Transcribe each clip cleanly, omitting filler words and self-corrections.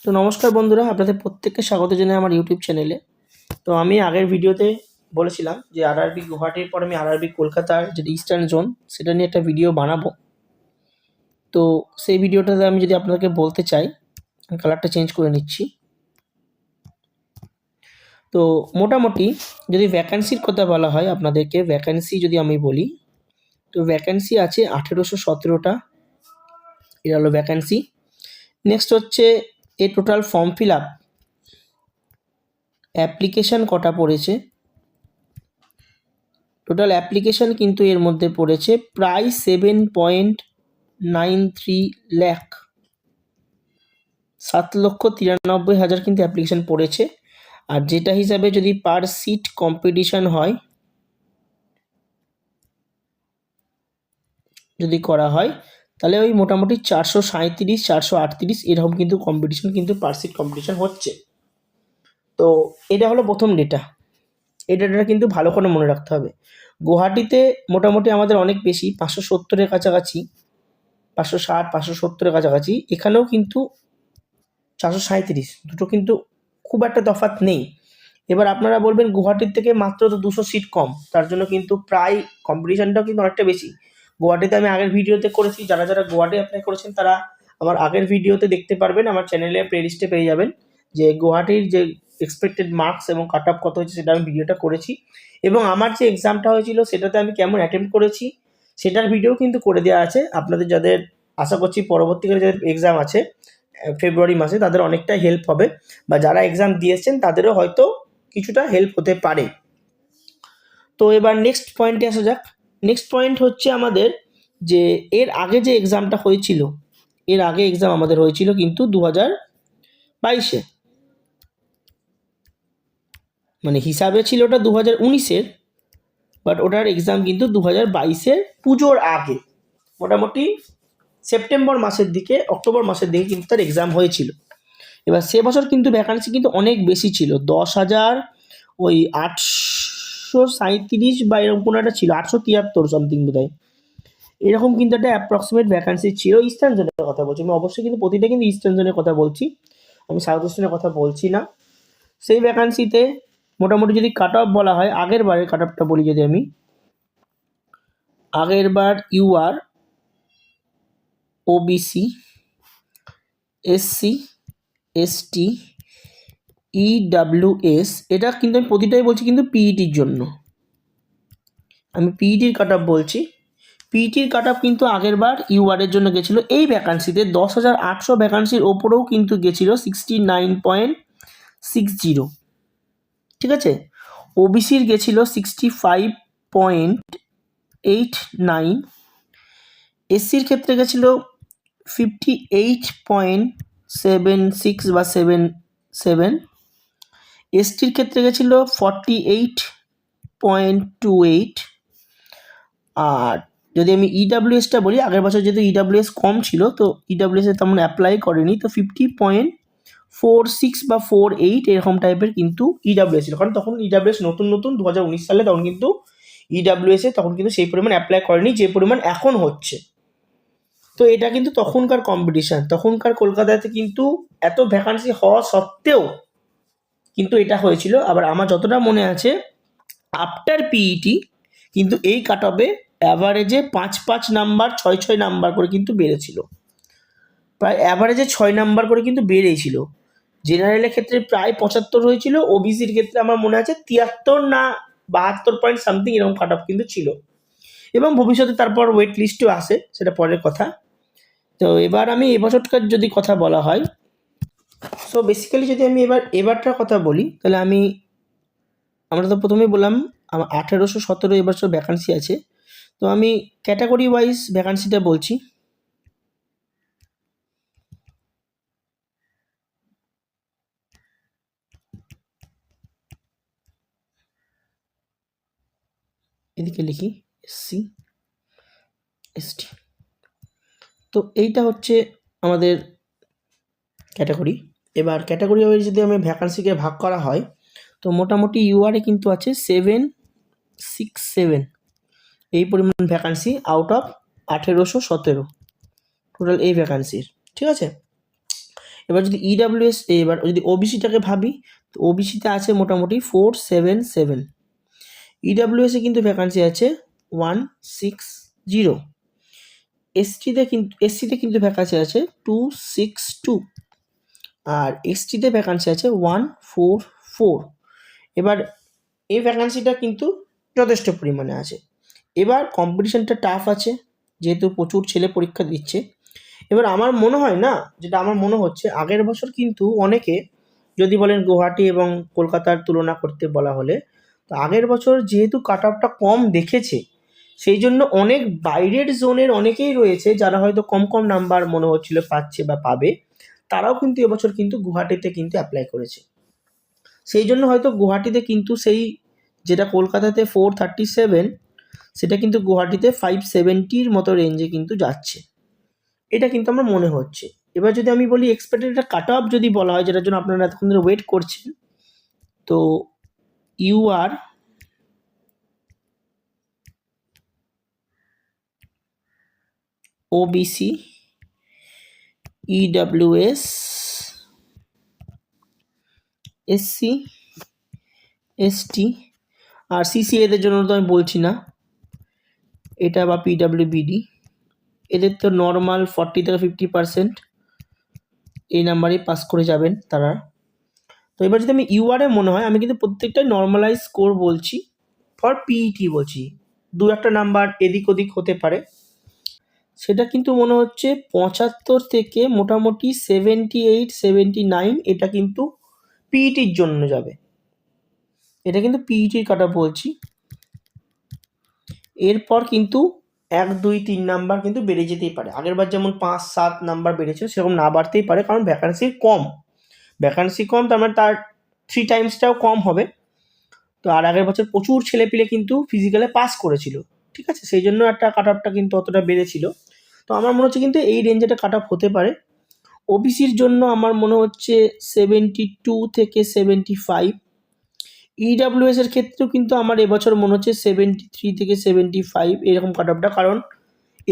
তো নমস্কার বন্ধুরা, আপনাদের প্রত্যেককে স্বাগত জানাই আমার ইউটিউব চ্যানেলে। তো আমি আগের ভিডিওতে বলেছিলাম যে আরআরবি গুয়াহাটির পর আমি আরআরবি কলকাতার যে ইস্টার্ন জোন সেটা নিয়ে একটা ভিডিও বানাবো। তো সেই ভিডিওটাতে আমি যদি আপনাদেরকে বলতে চাই, আমি কালারটা চেঞ্জ করে নিচ্ছি। তো মোটামুটি যদি ভ্যাকান্সির কথা বলা হয় আপনাদেরকে, ভ্যাকান্সি যদি আমি বলি, তো ভ্যাকান্সি আছে 1817টা, এটা হলো ভ্যাকান্সি। নেক্সট হচ্ছে total form fill up application কটা পড়েছে। টোটাল অ্যাপ্লিকেশান কিন্তু এর মধ্যে পড়েছে প্রায় 7.93 লাখ, 7,93,000 কিন্তু অ্যাপ্লিকেশান পড়েছে। আর যেটা হিসাবে যদি পার সিট কম্পিটিশান হয়, যদি করা হয় তাহলে ওই মোটামুটি 437, 438 এরকম কিন্তু কম্পিটিশান কিন্তু পার সিট কম্পিটিশান হচ্ছে। তো এটা হলো প্রথম ডেটা। এই ডেটাটা কিন্তু ভালো করে মনে রাখতে হবে। গুয়াহাটিতে মোটামুটি আমাদের অনেক বেশি, 570-এর কাছাকাছি, 560, 570-এর কাছাকাছি। এখানেও কিন্তু 437, দুটো কিন্তু খুব একটা তফাৎ নেই। এবার আপনারা বলবেন গুয়াহাটির থেকে মাত্র তো 200 সিট কম, তার জন্য কিন্তু প্রায় কম্পিটিশানটাও কিন্তু অনেকটা বেশি। গুয়াহাটিতে আমি আগের ভিডিওতে করেছি, যারা যারা গুয়াহাটি অ্যাপ্লাই করেছেন তারা আমার আগের ভিডিওতে দেখতে পারবেন, আমার চ্যানেলে প্লেলিস্টে পেয়ে যাবেন যে গুয়াহাটির যে এক্সপেক্টেড মার্কস এবং কাট অফ কত হয়েছে সেটা আমি ভিডিওটা করেছি। এবং আমার যে এক্সামটা হয়েছিল সেটাতে আমি কেমন অ্যাটেম্প করেছি সেটার ভিডিও কিন্তু করে দেওয়া আছে। আপনাদের যাদের আশা করছি পরবর্তীকালে যাদের এক্সাম আছে ফেব্রুয়ারি মাসে, তাদের অনেকটা হেল্প হবে, বা যারা এক্সাম দিয়েছেন তাদেরও হয়তো কিছুটা হেল্প হতে পারে। তো এবার নেক্সট পয়েন্টে আসা যাক। নেক্সট পয়েন্ট হচ্ছে আমাদের যে এর আগে যে এক্সামটা হয়েছিল, এর আগে এক্সাম আমাদের হয়েছিল কিন্তু 2022-এ, মানে হিসাবে ছিল ওটা 2019-এর, বাট ওটার এক্সাম কিন্তু 2022-এর পুজোর আগে, মোটামুটি সেপ্টেম্বর মাসের দিকে, অক্টোবর মাসের দিকে কিন্তু তার এক্সাম হয়েছিল। এবার সে বছর কিন্তু ভ্যাকান্সি কিন্তু অনেক বেশি ছিল, 10,000 ওই 837 বা এরকম কোনো একটা ছিল, 873 সামথিং বোধ হয়, এরকম কিন্তু একটা অ্যাপ্রক্সিমেট ভ্যাকান্সি ছিল। ইস্টার্ন জোনের কথা বলছি আমি, অবশ্যই কিন্তু প্রতিটা কিন্তু ইস্টার্ন জোনের কথা বলছি, আমি সাউথ ইস্টার্নের কথা বলছি না। সেই ভ্যাকান্সিতে মোটামুটি যদি কাট অফ বলা হয়, আগের বারের কাট অফটা বলি যদি আমি, আগের বার UR, OBC, SC, ST, EWS, এটা কিন্তু আমি প্রতিটাই বলছি কিন্তু পিইটির জন্য, আমি পিইটির কাট অফ বলছি। পিইটির কাট অফ কিন্তু আগের বার ইউআরের জন্য গেছিলো এই ভ্যাকান্সিতে 10,800 ভ্যাকান্সির ওপরেও কিন্তু গেছিলো 69.60, ঠিক আছে। ওবিসির গেছিলো 65.89, এসসির ক্ষেত্রে গেছিলো 58.76 বা 77, এসটির ক্ষেত্রে গেছিলো 48.28। আর যদি আমি ইডাব্লিউএসটা বলি, আগের বছর যেহেতু ইডাব্লিউএস কম ছিল তো ইডাব্লিউএসে তেমন অ্যাপ্লাই করেনি, তো 50.46 বা 48 এরকম টাইপের কিন্তু ইডাব্লিউএস ছিল, কারণ তখন ইডাব্লিউএস নতুন 2019 সালে, তখন কিন্তু ইডাব্লিউএসে তখন কিন্তু সেই পরিমাণ অ্যাপ্লাই করেনি যে পরিমাণ এখন হচ্ছে। তো এটা কিন্তু তখনকার কম্পিটিশান, তখনকার কলকাতাতে কিন্তু এত ভ্যাকান্সি হওয়া সত্ত্বেও কিন্তু এটা হয়েছিল। আবার আমার যতটা মনে আছে, আফটার পিইটি কিন্তু এই কাট অফে অ্যাভারেজে 5 নাম্বার, 6 নাম্বার করে কিন্তু বেড়েছিল, প্রায় অ্যাভারেজে 6 নাম্বার করে কিন্তু বেড়েছিল। জেনারেলের ক্ষেত্রে প্রায় 75 হয়েছিল, ওবিসির ক্ষেত্রে আমার মনে আছে 73 না 72 পয়েন্ট সামথিং এরকম কাট অফ কিন্তু ছিল। এবং ভবিষ্যতে তারপর ওয়েট লিস্টও আসে, সেটা পরের কথা। তো এবার আমি এবছরকার যদি কথা বলা হয়, সো বেসিক্যালি যদি আমি এবারটার কথা বলি, তাহলে আমরা তো প্রথমেই বললাম আমার 1817 এবছর ভ্যাকান্সি আছে। তো আমি ক্যাটাগরি ওয়াইজ ভ্যাকান্সিটা বলছি। এদিকে লিখি এসসি, এসটি। তো এইটা হচ্ছে আমাদের ক্যাটাগরি। এবার ক্যাটাগরি ওয়াইজ যদি আমি ভ্যাকান্সিকে ভাগ করা হয়, তো মোটামুটি ইউআরে কিন্তু আছে 767, এই পরিমাণ ভ্যাকান্সি আউট অফ 1817 টোটাল এই ভ্যাকান্সির, ঠিক আছে। এবার যদি ইডাব্লিউএস, এবার যদি ওবিসিটাকে ভাবি, তো ওবিসিতে আছে মোটামুটি 477, ইডাব্লিউএসে কিন্তু ভ্যাকান্সি আছে 160, এসসিতে কিন্তু ভ্যাকান্সি আছে 262, আর এসটিতে ভ্যাকান্সি আছে 144। এবার এই ভ্যাকান্সিটা কিন্তু যথেষ্ট পরিমাণে আছে। এবার কম্পিটিশনটা টাফ আছে, যেহেতু প্রচুর ছেলে পরীক্ষা দিচ্ছে। এবার আমার মনে হয় না, যেটা আমার মনে হচ্ছে, আগের বছর কিন্তু অনেকে যদি বলেন গুয়াহাটি এবং কলকাতার তুলনা করতে বলা হলে, তো আগের বছর যেহেতু কাট অফটা কম দেখেছে, সেই জন্য অনেক বাইরের জোনের অনেকেই রয়েছে যারা হয়তো কম কম নাম্বার মনে হচ্ছিল পাচ্ছে বা পাবে, তারাও কিন্তু এবছর কিন্তু গুয়াহাটিতে কিন্তু অ্যাপ্লাই করেছে। সেই জন্য হয়তো গুয়াহাটিতে কিন্তু সেই যেটা কলকাতাতে 437, সেটা কিন্তু গুয়াহাটিতে 570 মতো রেঞ্জে কিন্তু যাচ্ছে, এটা কিন্তু আমার মনে হচ্ছে। এবার যদি আমি বলি এক্সপেক্টেড একটা কাট অফ যদি বলা হয়, যেটার জন্য আপনারা এতক্ষণ ধরে ওয়েট করছেন, তো UR OBC EWS SC ST আর সিসিএদের জন্য তো আমি বলছি না, এটা বা পিডাব্লিউবিডি, এদের তো নর্মাল 40 থেকে 50% এই নাম্বারে পাস করে যাবেন তারা। তো এবার যদি আমি ইউআরে মনে হয়, আমি কিন্তু প্রত্যেকটাই নর্মালাইজ স্কোর বলছি, ফর পিইটি বলছি, দু একটা নাম্বার এদিক ওদিক হতে পারে, সেটা কিন্তু মনে হচ্ছে 75 থেকে মোটামুটি 78 79, এটা কিন্তু পিইটির জন্য যাবে, এটা কিন্তু পিইটির কাটা বলছি। এরপর কিন্তু 1 2 3 নাম্বার কিন্তু বেড়ে যেতেই পারে, আগেরবার যেমন 5 7 নাম্বার বেড়েছিল সেরকম না বাড়তেই পারে, কারণ ভ্যাকান্সি কম, তার মানে তার 3 টাইমসটাও কম হবে। তো আর আগের বছর প্রচুর ছেলেপিলে কিন্তু ফিজিক্যালে পাস করেছিল, ঠিক আছে, সেই জন্য একটা কাট অফটা কিন্তু অতটা বেড়েছিল। তো আমার মনে হচ্ছে কিন্তু এই রেঞ্জে একটা কাট অফ হতে পারে। ওবিসির জন্য আমার মনে হচ্ছে 72 থেকে 75, ইডাব্লিউএস এর ক্ষেত্রেও কিন্তু আমার এবছর মনে হচ্ছে 73 থেকে 75 এরকম কাট অফটা, কারণ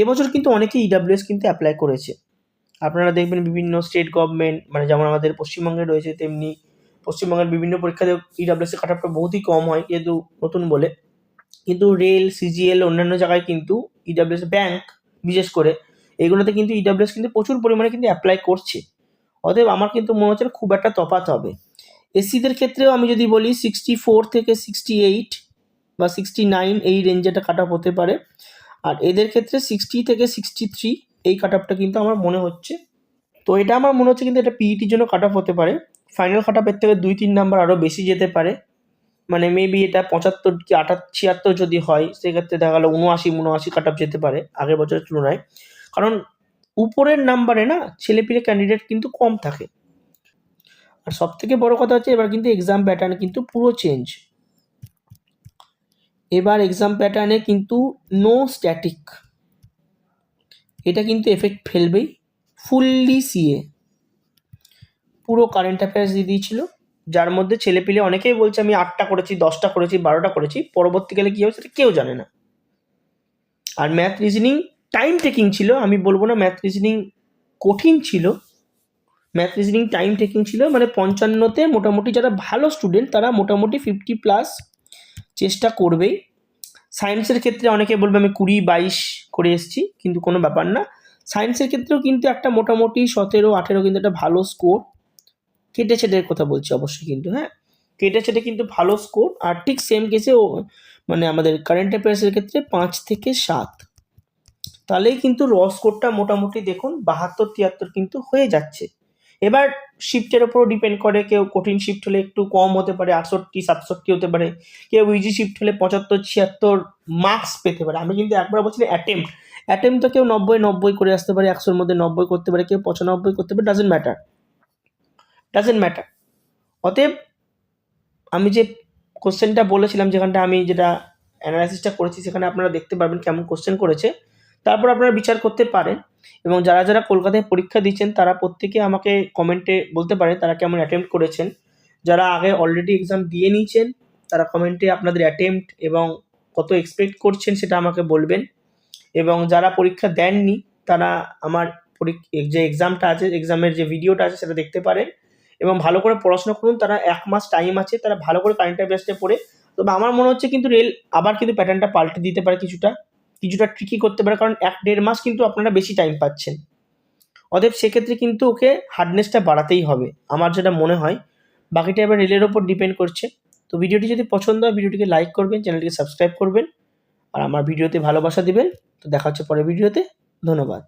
এবছর কিন্তু অনেকে ইডাব্লিউএস কিন্তু অ্যাপ্লাই করেছে। আপনারা দেখবেন বিভিন্ন স্টেট গভর্নমেন্ট, মানে যেমন আমাদের পশ্চিমবঙ্গে রয়েছে, তেমনি পশ্চিমবঙ্গের বিভিন্ন পরীক্ষাতে ইডাব্লিউএস এর কাট অফটা বহুতই কম হয়, যেহেতু নতুন বলে। কিন্তু রেল, সিজিএল, অন্যান্য জায়গায় কিন্তু ইডাব্লিউএস, ব্যাংক বিশেষ করে, এগুলোতে কিন্তু ইডাব্লিউএস কিন্তু প্রচুর পরিমাণে কিন্তু অ্যাপ্লাই করছে। অতএব আমার কিন্তু মনে হচ্ছে খুব একটা তফাৎ হবে। এসসিদের ক্ষেত্রেও আমি যদি বলি 64 থেকে 68 বা 69 এই রেঞ্জে একটা কাট অফ হতে পারে, আর এদের ক্ষেত্রে 60 থেকে 63 এই কাট অফটা কিন্তু আমার মনে হচ্ছে। তো এটা আমার মনে হচ্ছে কিন্তু এটা পিইটির জন্য কাট অফ হতে পারে, ফাইনাল কাট অফের থেকে 2-3 নাম্বার আরও বেশি যেতে পারে, মানে মেবি এটা 75 কি 76 যদি হয়, সেক্ষেত্রে দেখা গেলো 79 কাট অফ যেতে পারে আগের বছরের তুলনায়, কারণ উপরের নাম্বারে না ছেলেপিলে ক্যান্ডিডেট কিন্তু কম থাকে। আর সব থেকে বড় কথা হচ্ছে এবার কিন্তু এক্সাম প্যাটার্ন কিন্তু পুরো চেঞ্জ, এবার এক্সাম প্যাটার্নে কিন্তু নো স্ট্যাটিক, এটা কিন্তু এফেক্ট ফেলবেই। ফুললি সিএ, পুরো কারেন্ট অ্যাফেয়ার্স দিয়ে দিয়েছিল, যার মধ্যে ছেলেপিলে অনেকেই বলছে আমি 8টা করেছি, 10টা করেছি, 12টা করেছি, পরবর্তীকালে কী হবে সেটা কেউ জানে না। আর ম্যাথ রিজনিং টাইম টেকিং ছিল, আমি বলবো না ম্যাথ রিজনিং কঠিন ছিল, ম্যাথ রিজনিং টাইম টেকিং ছিল, মানে 55তে মোটামুটি যারা ভালো স্টুডেন্ট তারা মোটামুটি 50+ চেষ্টা করবেই। সায়েন্সের ক্ষেত্রে অনেকে বলবে আমি 20-22 করে এসেছি, কিন্তু কোনো ব্যাপার না, সায়েন্সের ক্ষেত্রেও কিন্তু একটা মোটামুটি 17-18 কিন্তু একটা ভালো স্কোর, কেটে ছেটের কথা বলছি অবশ্যই কিন্তু, হ্যাঁ, কেটে ছেটে কিন্তু ভালো স্কোর। আর ঠিক সেম কেসে মানে আমাদের কারেন্ট অ্যাফেয়ার্সের ক্ষেত্রে 5 থেকে 7, তাহলেই কিন্তু র স্কোরটা মোটামুটি দেখুন 72-73 কিন্তু হয়ে যাচ্ছে। এবার শিফটের ওপরও ডিপেন্ড করে, কেউ কঠিন শিফট হলে একটু কম হতে পারে, 68-67 হতে পারে, কেউ ইজি শিফট হলে 75-76 মার্কস পেতে পারে। আমি কিন্তু একবার বলছি অ্যাটেম্প তো কেউ 90 করে আসতে পারে, 100-র মধ্যে 90 করতে পারে, কেউ 95 করতে পারে, ডাজেন্ট ম্যাটার। অতএব আমি যে কোশ্চেনটা বলেছিলাম, যেখানটা আমি যেটা অ্যানালাইসিসটা করেছি, সেখানে আপনারা দেখতে পারবেন কেমন কোশ্চেন করেছে, তারপর আপনারা বিচার করতে পারেন। এবং যারা যারা কলকাতায় পরীক্ষা দিচ্ছেন তারা প্রত্যেকে আমাকে কমেন্টে বলতে পারেন তারা কেমন অ্যাটেম্প্ট করেছেন। যারা আগে অলরেডি এক্সাম দিয়ে নিয়েছেন তারা কমেন্টে আপনাদের অ্যাটেম্প্ট এবং কত এক্সপেক্ট করছেন সেটা আমাকে বলবেন। এবং যারা পরীক্ষা দেননি তারা আমার যে এক্সামটা আছে, এক্সামের যে ভিডিওটা আছে সেটা দেখতে পারেন এবং ভালো করে পড়াশোনা করুন। তারা 1 মাস টাইম আছে, তারা ভালো করে কারেন্ট অ্যাফেয়ার্সটা পড়ে, তবে আমার মনে হচ্ছে কিন্তু রেল আবার কিন্তু প্যাটার্নটা পাল্টে দিতে পারে, কিছুটা ট্রিকি করতে পারে, কারণ 1-1.5 মাস কিন্তু আপনারা বেশি টাইম পাচ্ছেন। অতএব সেক্ষেত্রে কিন্তু ওকে হার্ডনেসটা বাড়াতেই হবে, আমার যেটা মনে হয়। বাকিটা এবার রেলের ওপর ডিপেন্ড করছে। তো ভিডিওটি যদি পছন্দ হয় ভিডিওটিকে লাইক করবেন, চ্যানেলটিকে সাবস্ক্রাইব করবেন আর আমার ভিডিওতে ভালোবাসা দিবেন। তো দেখা হচ্ছে পরের ভিডিওতে। ধন্যবাদ।